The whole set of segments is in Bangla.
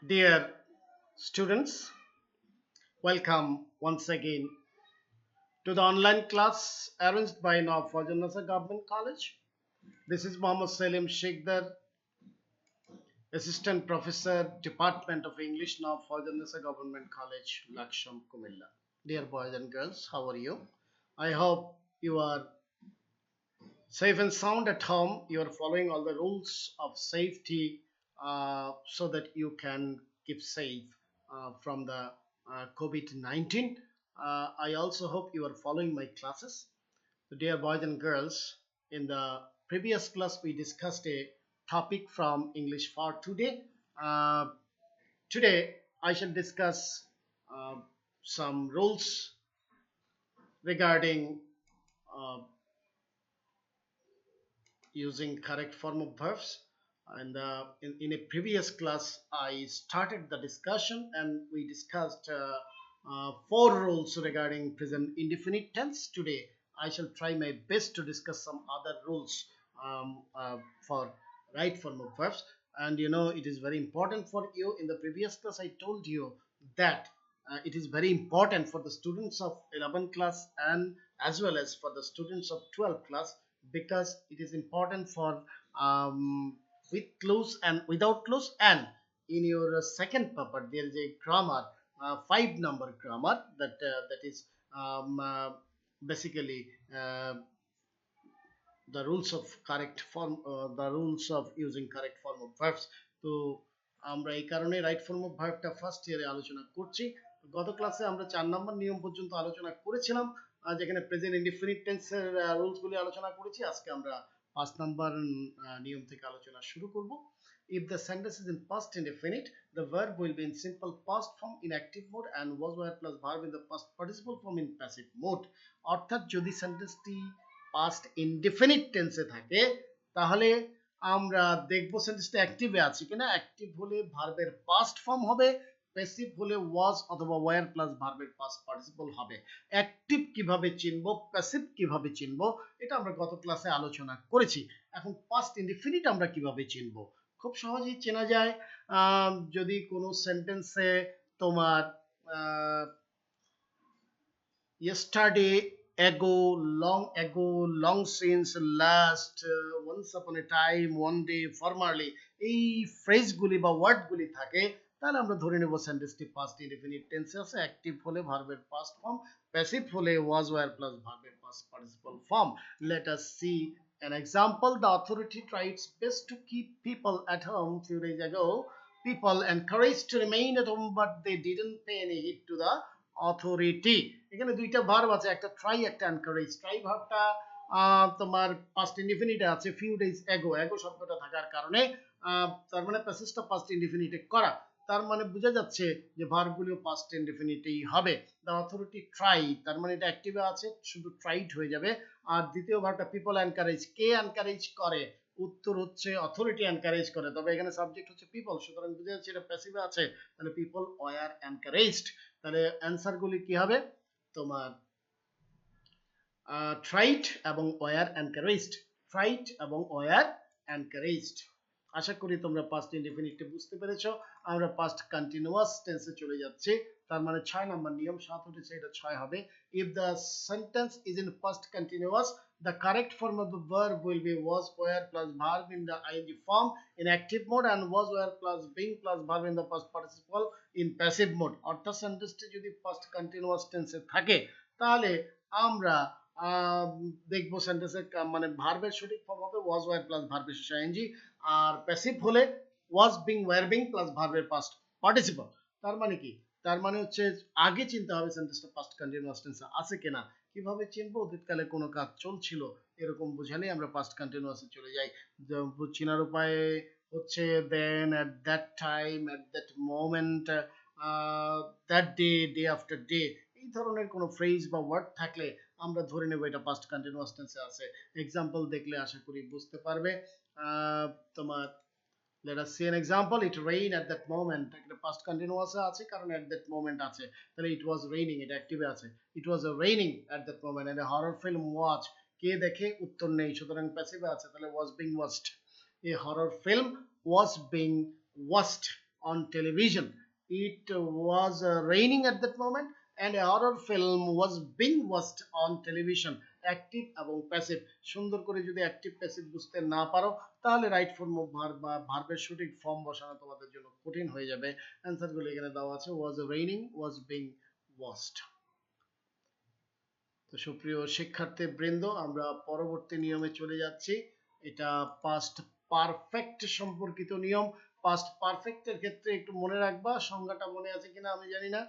Dear students, welcome once again to the online class arranged by Nawab Faujanasa Government College. This is Mohammad Salim Sheikhdar, Assistant Professor, Department of English, Nawab Faujanasa Government College, Laksham, Kumilla. Dear boys and girls, how are you? I hope you are safe and sound at home. You are following all the rules of safety so that you can keep safe from the COVID 19. I also hope you are following my classes. So, dear boys and girls, in the previous class, we discussed a topic from English for today. Uh, Today, I shall discuss uh, some rules regarding uh, using correct form of verbs. And in a previous class, I started the discussion and we discussed four rules regarding present indefinite tense. Today, I shall try my best to discuss some other rules for right form of verbs. And it is very important for you. In the previous class, I told you that it is very important for the students of 11th class and as well as for the students of 12th class because it is important for with clues and without clues, and in your second paper there is a grammar, 5 number grammar that is basically the rules of correct form, the rules of using correct form of verbs. তো আমরা এই কারণে রাইট ফর্ম অফ ভার্বটা ফার্স্ট ইয়ারে আলোচনা করছি। গত ক্লাসে আমরা 4 নম্বর নিয়ম পর্যন্ত আলোচনা করেছিলাম, যেখানে প্রেজেন্ট ইনডিফিনিট টেন্সের রুলস গুলি আলোচনা করেছি। আজকে আমরা 5 নম্বর নিয়ম থেকে আলোচনা শুরু করব। If the sentence is in past indefinite, the verb will be in simple past form in active mode and was were plus verb in the past participle form in passive mode। অর্থাৎ যদি সেন্টেন্সটি পাস্ট ইনডিফিনিট টেন্সে থাকে তাহলে আমরা দেখব সেন্টেন্সটা অ্যাক্টিভে আছে কিনা। অ্যাক্টিভ হলে ভার্বের পাস্ট ফর্ম হবে, প্যাসিভ হলে ওয়াজ অথবা ওয়্যার প্লাস ভার্বের পাস্ট পার্টিসিপল হবে। অ্যাক্টিভ কিভাবে চিনব, প্যাসিভ কিভাবে চিনব, এটা আমরা গত ক্লাসে আলোচনা করেছি। এখন পাস্ট ইনডিফিনিট আমরা কিভাবে চিনব? খুব সহজেই চেনা যায়। যদি কোনো সেন্টেন্সে তোমার yesterday, ago, long since, last, once upon a time, one day, formerly, এই ফ্রেজগুলি বা ওয়ার্ডগুলি থাকে তাহলে আমরা ধরে নেব সেন্টেন্সটি পাস্ট ইনডিফিনিট টেন্সে আছে। অ্যাক্টিভ হলে ভার্বের পাস্ট ফর্ম, প্যাসিভ হলে ওয়াজ ওয়্যার প্লাস ভার্বের past participle form. Let us see an example. The authority tried its best to keep people at home few days ago. People encouraged to remain at home but they didn't pay any heed to the authority. এখানে দুইটা ভার্ব আছে, একটা ট্রাই একটা এনকারেজ। ট্রাই ভার্বটা তোমার পাস্ট ইনডিফিনিটে আছে, ফিউ ডেজ এগো। এগো শব্দটা থাকার কারণে তার মানে প্যাসেজটা পাস্ট ইনডিফিনিটে করা, তার মানে বোঝা যাচ্ছে যে ভার্বগুলিও পাস্ট ইনডিফিনিটেই হবে। দ্য অথরিটি ট্রাই, তার মানে এটা অ্যাক্টিভে আছে, শুধু ট্রাইড হয়ে যাবে। আর দ্বিতীয় ভার্বটা পিপল এনকারেজ, কে এনকারেজ করে? উত্তর হচ্ছে অথরিটি এনকারেজ করে, তবে এখানে সাবজেক্ট হচ্ছে পিপল, সুতরাং বুঝা যাচ্ছে এটা প্যাসিভে আছে, তাহলে পিপল ওয়্যার এনকারেজড। তাহলে অ্যান্সার গুলি কি হবে তোমার? ট্রাইট এবং ওয়্যার এনকারেজড, ট্রাইট এবং ওয়্যার এনকারেজড। আশা করি তোমরা পাস্ট ইনডিফিনিটে বুঝতে পেরেছো। আমরা পাস্ট কন্টিনিউয়াস টেন্সে চলে যাচ্ছি, তার মানে 6 নম্বর নিয়ম, 7 উঠেছে, এটা 6 হবে। If the sentence is in past continuous, the correct form of the verb will be was were plus verb in the ing form in active mode and was were plus being plus verb in the past participle in passive mode। অর্থাৎ সেন্টেন্সটি যদি পাস্ট কন্টিনিউয়াস টেন্সে থাকে তাহলে আমরা দেখব সেন্টেন্সের মানে ভার্বের সঠিক ফর্ম হবে ওয়াজ ওয়্যার প্লাস ভার্বের শেষে আইএনজি, আর প্যাসিভ হলে was being were being plus ভার্বের পাস্ট পার্টিসিপল। তার মানে কি? তার মানে হচ্ছে আগে চিনতে হবে সেন্টেন্সটা পাস্ট কন্টিনিউয়াস টেন্সে আছে কিনা। কিভাবে চিনবো? অতীতকালে কোনো কাজ চলছিল এরকম বোঝালেই আমরা পাস্ট কন্টিনিউয়াসে চলে যাই। চেনার উপায় হচ্ছে then, at that time, at that moment, that day, day after day, এই ধরনের কোনো ফ্রেজ বা ওয়ার্ড থাকলে আমরা ধরে নেব এটা পাস্ট কন্টিনিউয়াস টেন্সে আছে। এক্সাম্পল দেখলে আশা করি বুঝতে পারবে। তোমার let us see an example. It rained at that moment, একটা past continuous আছে কারণ at that moment আছে, তাহলে it was raining, এটা অ্যাক্টিভে আছে। It was raining at that moment and a horror film watch, কে দেখে? উত্তর নেই, সুতরাং প্যাসিভে আছে, তাহলে was being watched, a horror film was being watched। on television. It was raining at that moment and a horror film was being watched on television. Active এবং প্যাসিভ, সুন্দর করে যদি অ্যাক্টিভ প্যাসিভ বুঝতে না পারো তাহলে রাইট ফর্ম অফ ভার্ব বা ভার্বের সঠিক ফর্ম বসানো তোমাদের জন্য কঠিন হয়ে যাবে। অ্যান্সারগুলো এখানে দেওয়া আছে, was raining, was being watched. তো সুপ্রিয় শিক্ষার্থী বৃন্দ, আমরা পরবর্তী নিয়মে চলে যাচ্ছি। এটা পাস্ট পারফেক্ট সম্পর্কিত নিয়ম। পাস্ট পারফেক্টের ক্ষেত্রে একটু মনে রাখবা, সংজ্ঞাটা মনে আছে কিনা আমি জানি না।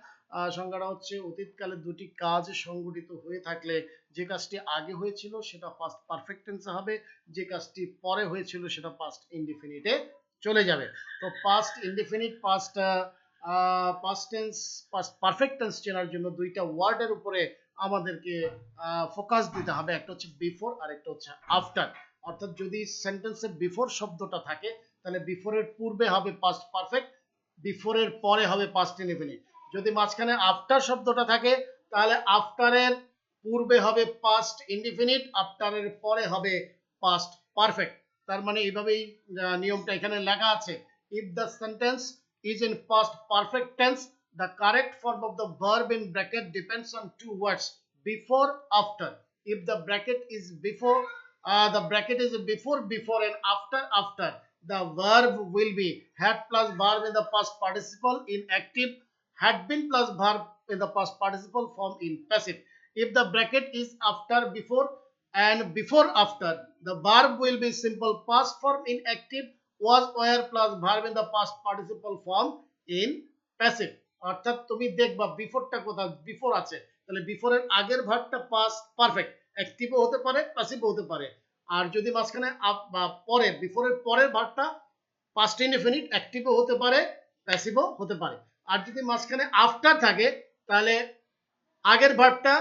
সংজ্ঞাটা হচ্ছে অতীতকালে দুটি কাজ সংঘটিত হয়ে থাকলে যে কাজটি আগে হয়েছিল সেটা পাস্ট পারফেক্ট টেন্সে হবে, যে কাজটি পরে হয়েছিল সেটা পাস্ট ইনডিফিনিটে চলে যাবে। তো past indefinite past tense past perfect tense চেনার জন্য দুইটা ওয়ার্ডের উপরে আমাদেরকে ফোকাস দিতে হবে, একটা হচ্ছে বিফোর আর একটা হচ্ছে আফটার। অর্থাৎ যদি সেন্টেন্সে বিফোর শব্দটা থাকে তাহলে বিফোরের পূর্বে হবে পাস্ট পারফেক্ট, বিফোরের পরে হবে পাস্ট ইনডিফিনিট। যদি মাঝখানে আফটার শব্দটা থাকে তাহলে আফটারের পূর্বে হবে পাস্ট ইনডিফিনিট, আফটারের পরে হবে পাস্ট পারফেক্ট। তার মানে এইভাবেই নিয়মটা এখানে লেখা আছে। If the sentence is in past perfect tense, the correct form of the verb in bracket depends on two words, before, after. If the bracket is before, before and after, the verb will be had plus verb in the past participle in active, had been plus verb in the past participle form in passive. If the bracket is after before and before after, the verb will be simple past form in active, was, were plus verb in the past participle form in passive. অর্থাৎ তুমি দেখবা বিফোরটা কোথাও বিফোর আছে, তাহলে বিফোরের আগের ভার্বটা পাস্ট পারফেক্ট, অ্যাক্টিভও হতে পারে প্যাসিভও হতে পারে। আর যদি মাঝখানে পরে বিফোরের পরের ভার্বটা পাস্ট ইনডিফিনিট, অ্যাক্টিভও হতে পারে প্যাসিভও হতে পারে। আর যদি মাঝখানে আফটার থাকে তাহলে আগের ভার্বটা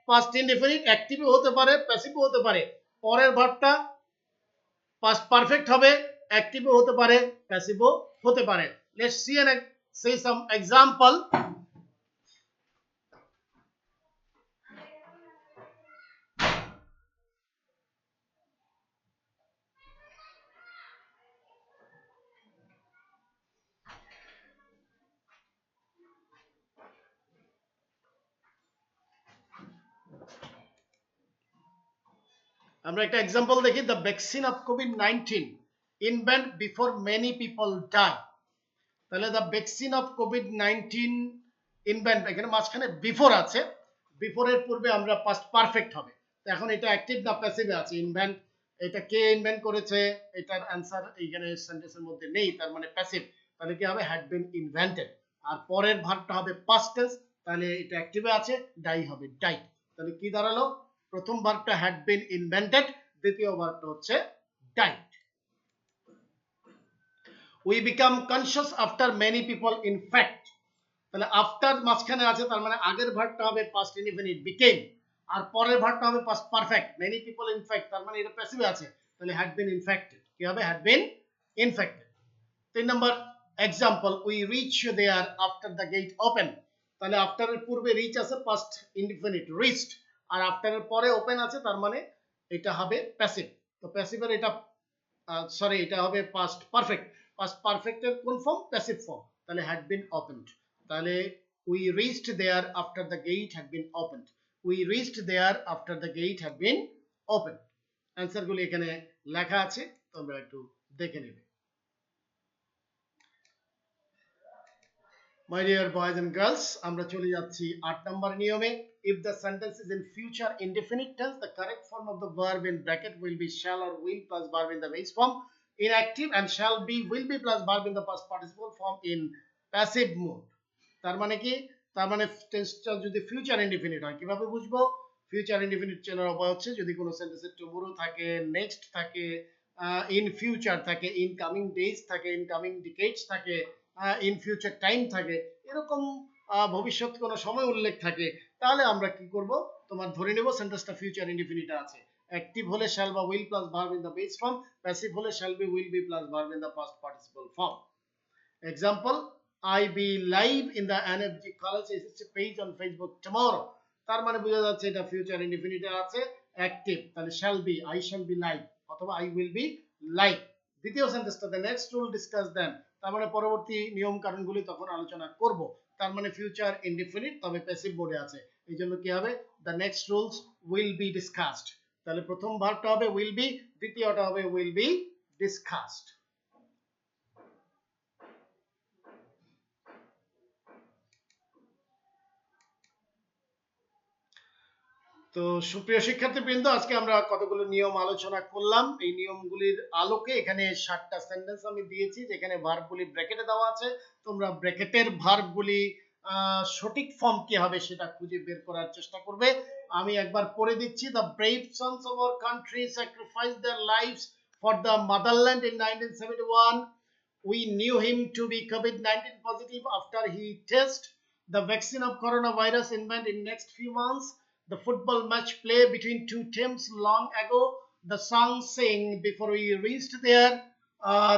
পাস্ট ইনডিফিনিট, অ্যাক্টিভও হতে পারে প্যাসিভও হতে পারে, পরের ভার্বটা পাস্ট পারফেক্ট হবে, অ্যাক্টিভও হতে পারে প্যাসিভও হতে পারে। Let's see some example. আমরা একটা এক্সাম্পল দেখি। The vaccine of COVID-19 invent before many people die. তাহলে the vaccine of COVID-19 invent, এখানে মাঝখানে বিফোর আছে, বিফোরের পূর্বে আমরা পাস্ট পারফেক্ট হবে। তো এখন এটা অ্যাক্টিভ না প্যাসিভে আছে? ইনভেন্ট, এটা কে ইনভেন্ট করেছে? এটার অ্যান্সার এইখানে সেন্টেন্সের মধ্যে নেই, তার মানে প্যাসিভ। তাহলে কি হবে? Had been invented. আর পরের ভার্বটা হবে পাস্ট টেন্স, তাহলে এটা অ্যাক্টিভে আছে, ডাই হবে ডাইড। তাহলে কি দাঁড়ালো? প্রথম ভার্বটা হ্যাড বিন ইনভেন্টেড, দ্বিতীয় ভার্বটা হচ্ছে died. We become conscious after many people infect. তাহলে আফটার মাঝখানে আছে, তার মানে আগের ভার্বটা হবে পাস্ট ইনডিফিনিট became, আর পরের ভার্বটা হবে past perfect many people infect, তার মানে এটা প্যাসিভে আছে, তাহলে had been infected। কি হবে? had been infected। 3 number example, we reach there after the gate open। তাহলে আফটারের পূর্বে রিচ আছে পাস্ট ইনডিফিনিট reached, আর আফটারের পরে ওপেন আছে, তার মানে এটা হবে প্যাসিভ। তো প্যাসিভের এটা সরি এটা হবে পাস্ট পারফেক্ট। পাস্ট পারফেক্টের কোন ফর্ম? Passive form. তাহলে had been opened। তাহলে we reached there after the gate had been opened, we reached there after the gate had been opened। অ্যান্সারগুলো এখানে লেখা আছে, তোমরা একটু দেখে নেবে। My dear boys and girls, আমরা চলে যাচ্ছি 8 নম্বর নিয়মে। If the sentence is in future indefinite tense, the correct form of the verb in bracket will be shall or will plus verb in the base form in active, and shall be, will be plus verb in the past participle form in passive mode। তার মানে কি? তার মানে টেন্সটা যদি ফিউচার ইনডিফিনিট হয়, কিভাবে বুঝবো? ফিউচার ইনডিফিনিট চেনার উপায় হচ্ছে, যদি কোনো সেন্টেন্সে টুমরো থাকে, নেক্সট থাকে, ইন ফিউচার থাকে, ইন কামিং ডেজ থাকে, ইন কামিং ডিকেডস থাকে, ইন ফিউচার টাইম থাকে, এরকম ভবিষ্যৎ কোনো সময় উল্লেখ থাকে, তাহলে আমরা কি করব? তোমার ধরে নেব সেন্টেন্সটা ফিউচার ইনডিফিনিট আছে। অ্যাক্টিভ হলে শ্যাল বা will plus verb in the base form, passive হলে shall be, will be plus verb in the past participle form. Example, I be live in the NFG college page on Facebook tomorrow। তার মানে বোঝা যাচ্ছে এটা ফিউচার ইনডিফিনিটে আছে, অ্যাক্টিভ। তাহলে shall be, I shall be live, অথবা I will be live। দ্বিতীয় সেন্টেন্সটা, the next rule discuss then, তার মানে পরবর্তী নিয়ম কানুনগুলি তখন আলোচনা করব। তার মানে ফিউচার ইনডিফিনিট, তবে প্যাসিভ মোডে আছে, এই জন্য কি হবে, the next rules will be discussed. তাহলে প্রথম ভার্বটা হবে উইল বি, দ্বিতীয়টা হবে উইল বি ডিসকাসড। তো সুপ্রিয় শিক্ষার্থীবৃন্দ, আজকে আমরা কতগুলো নিয়ম আলোচনা করলাম। এই নিয়মগুলির আলোকে এখানে 7টা সেন্টেন্স আমি দিয়েছি, যেখানে ভার্বগুলি ব্র্যাকেটে দেওয়া আছে। তোমরা ব্র্যাকেটের ভার্বগুলি সঠিক ফর্ম কি হবে সেটা খুঁজে বের করার চেষ্টা করবে। আমি একবার পড়ে দিচ্ছি। The brave sons of our country sacrifice their lives for the motherland in 1971. We knew him to be COVID-19 positive after he tested the vaccine of coronavirus invent in next few months. The football match play between two teams long ago. The song sing before we reached there.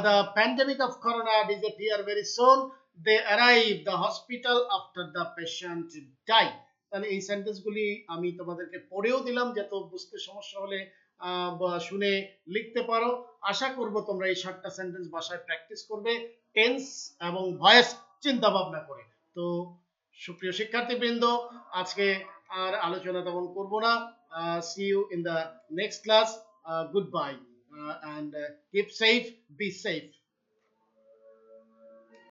The pandemic of corona disappear very soon. They arrive the hospital after the patient die. তাহলে এই সেন্টেন্সগুলি আমি তোমাদেরকে পড়েও দিলাম, যাতে বুঝতে সমস্যা হলে শুনে লিখতে পারো। আশা করব তোমরা এই 7টা সেন্টেন্স বাসায় প্র্যাকটিস করবে টেন্স এবং ভয়েস চিন্তা ভাবনা করে। তো সুপ্রিয় শিক্ষার্থীবৃন্দ, আজকে আর আলোচনা তেমন করব না। See you in the next class. Good bye, and keep safe, be safe.